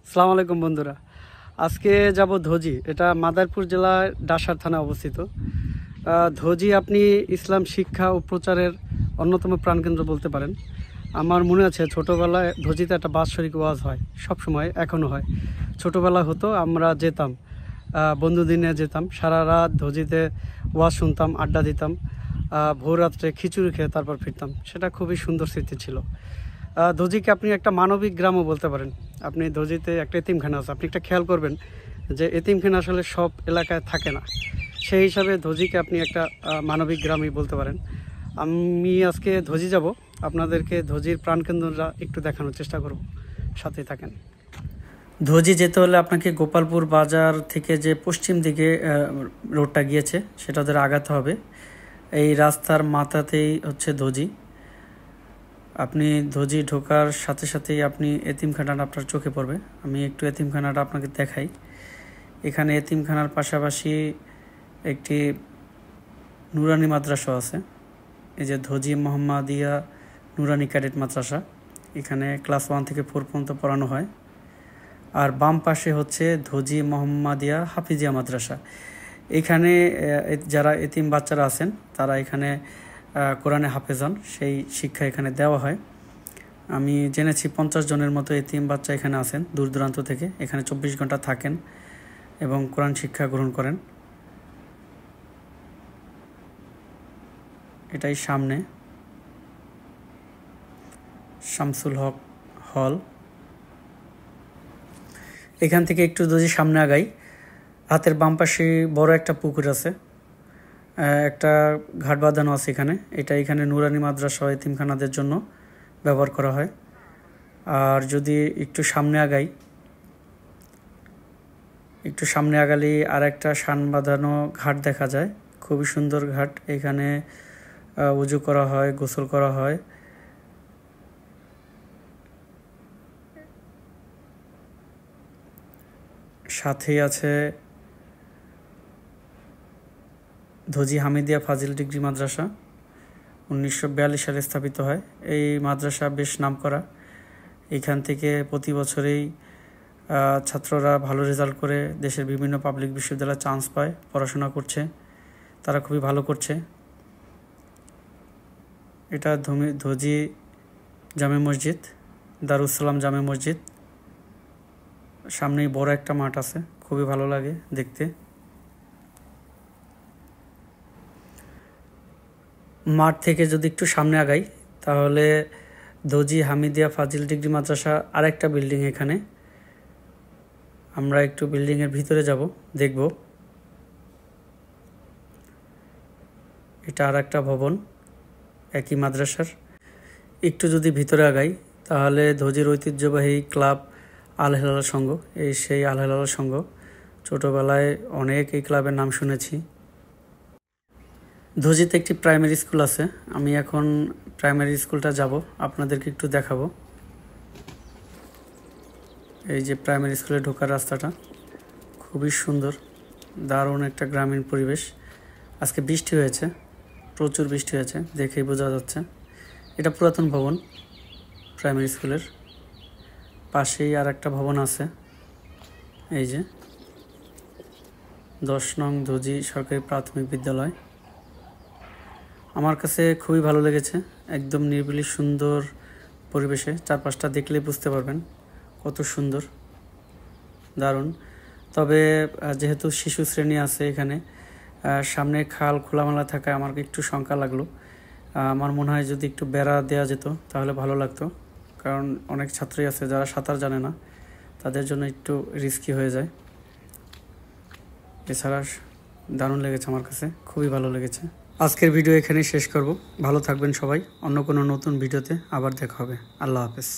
আসসালামু আলাইকুম বন্ধুরা। আজকে যাব ধোজি। এটা মাদারীপুর জেলার ডাসার থানায় অবস্থিত। ধোজি আপনি ইসলাম শিক্ষা ও প্রচারের অন্যতম প্রাণকেন্দ্র বলতে পারেন। আমার মনে আছে ছোটোবেলায় ধোজিতে একটা বাৎসরিক ওয়াজ হয়, সব সময় এখনও হয়। ছোটোবেলা হতো, আমরা যেতাম, বন্ধুদের নিয়ে যেতাম, সারা রাত ধোজিতে ওয়াজ শুনতাম, আড্ডা দিতাম, ভোর রাত্রে খিচুড়ি খেয়ে তারপর ফিরতাম। সেটা খুবই সুন্দর স্মৃতি ছিল। ধোজিকে আপনি একটা মানবিক গ্রামও বলতে পারেন। আপনি ধোজিতে একটা এতিমখানা আছে, আপনি একটা খেয়াল করবেন যে এতিমখানা আসলে সব এলাকায় থাকে না। সেই হিসাবে ধোজিকে আপনি একটা মানবিক গ্রামই বলতে পারেন। আমি আজকে ধোজি যাব, আপনাদেরকে ধোজির প্রাণকেন্দ্রটা একটু দেখানোর চেষ্টা করব, সাথে থাকেন। ধোজি যেতে হলে আপনাকে গোপালপুর বাজার থেকে যে পশ্চিম দিকে রোডটা গিয়েছে সেটা ধরে আগাতে হবে। এই রাস্তার মাথাতেই হচ্ছে ধোজি। আপনি ধোজি ঢোকার সাথে সাথেই আপনি এতিমখানাটা আপনার চোখে পড়বে। আমি একটু এতিমখানাটা আপনাকে দেখাই। এখানে এতিমখানার পাশাপাশি একটি নুরানি মাদ্রাসা আছে। এই যে ধোজি মোহাম্মদিয়া নুরানি ক্যাডেট মাদ্রাসা, এখানে ক্লাস 1 থেকে 4 পর্যন্ত পড়ানো হয়। আর বাম পাশে হচ্ছে ধোজি মোহাম্মদিয়া হাফিজিয়া মাদ্রাসা। এখানে যারা এতিম বাচ্চারা আছেন তারা এখানে কোরআনে হাফেজ হন, সেই শিক্ষা এখানে দেওয়া হয়। আমি জেনেছি 50 জনের মতো এতিম বাচ্চা এখানে আছেন দূর দূরান্ত থেকে। এখানে 24 ঘন্টা থাকেন এবং কোরআন শিক্ষা গ্রহণ করেন। এটাই সামনে শামসুল হক হল। এখান থেকে একটু যদি সামনে আগাই, হাতের বাম পাশে বড় একটা পুকুর আছে, একটা ঘাট বাঁধানো আছে এখানে নুরানি মাদ্রাসা এতিমখানাদের জন্য ব্যবহার করা হয়। আর যদি একটু সামনে আগালে আর একটা শান বাঁধানো ঘাট দেখা যায়, খুবই সুন্দর ঘাট। এখানে উজু করা হয়, গোসল করা হয়। সাথেই আছে ধোজি হামিদিয়া ফাজিল ডিগ্রি মাদ্রাসা, 1942 সালে স্থাপিত হয়। এই মাদ্রাসা বেশ নামকরা। এখান থেকে প্রতি বছরেই ছাত্ররা ভালো রেজাল্ট করে দেশের বিভিন্ন পাবলিক বিশ্ববিদ্যালয়ে চান্স পায়, পড়াশোনা করছে, তারা খুবই ভালো করছে। এটা ধোজি জামে মসজিদ, দারুসালাম জামে মসজিদ। সামনেই বড় একটা মাঠ আছে, খুবই ভালো লাগে দেখতে। মাঠ থেকে যদি একটু সামনে আগাই তাহলে ধোজি হামিদিয়া ফাজিল ডিগ্রি মাদ্রাসা আরেকটা বিল্ডিং। এখানে আমরা একটু বিল্ডিংয়ের ভিতরে যাব, দেখব। এটা আর একটা ভবন একই মাদ্রাসার। একটু যদি ভিতরে আগাই তাহলে ধোজির ঐতিহ্যবাহী ক্লাব আল হেলাল সংঘ, সেই আল হেলাল সংঘ। ছোটোবেলায় অনেক এই ক্লাবের নাম শুনেছি। ধোজিতে একটি প্রাইমারি স্কুল আছে, আমি এখন প্রাইমারি স্কুলটা যাব, আপনাদেরকে একটু দেখাবো। এই যে প্রাইমারি স্কুলে ঢোকার রাস্তাটা খুবই সুন্দর, দারুণ একটা গ্রামীণ পরিবেশ। আজকে বৃষ্টি হয়েছে, প্রচুর বৃষ্টি হয়েছে, দেখেই বোঝা যাচ্ছে। এটা পুরাতন ভবন প্রাইমারি স্কুলের। পাশেই আর একটা ভবন আছে, এই যে 10 নং ধোজি সরকারি প্রাথমিক বিদ্যালয়। আমার কাছে খুবই ভালো লেগেছে, একদম নিরিবিলি সুন্দর পরিবেশে। চারপাশটা দেখলে বুঝতে পারবেন কত সুন্দর, দারুণ। তবে যেহেতু শিশু শ্রেণী আছে এখানে, সামনে খাল খোলামেলা থাকায় আমার একটু শঙ্কা লাগলো। আমার মনে হয় যদি একটু বেড়া দেওয়া যেত তাহলে ভালো লাগতো, কারণ অনেক ছাত্রই আছে যারা সাঁতার জানে না, তাদের জন্য একটু রিস্কি হয়ে যায়। এছাড়া দারুণ লেগেছে, আমার কাছে খুবই ভালো লেগেছে। আজকের ভিডিও এখানেই শেষ করব। ভালো থাকবেন সবাই, অন্য কোনো নতুন ভিডিওতে আবার দেখা হবে। আল্লাহ হাফেজ।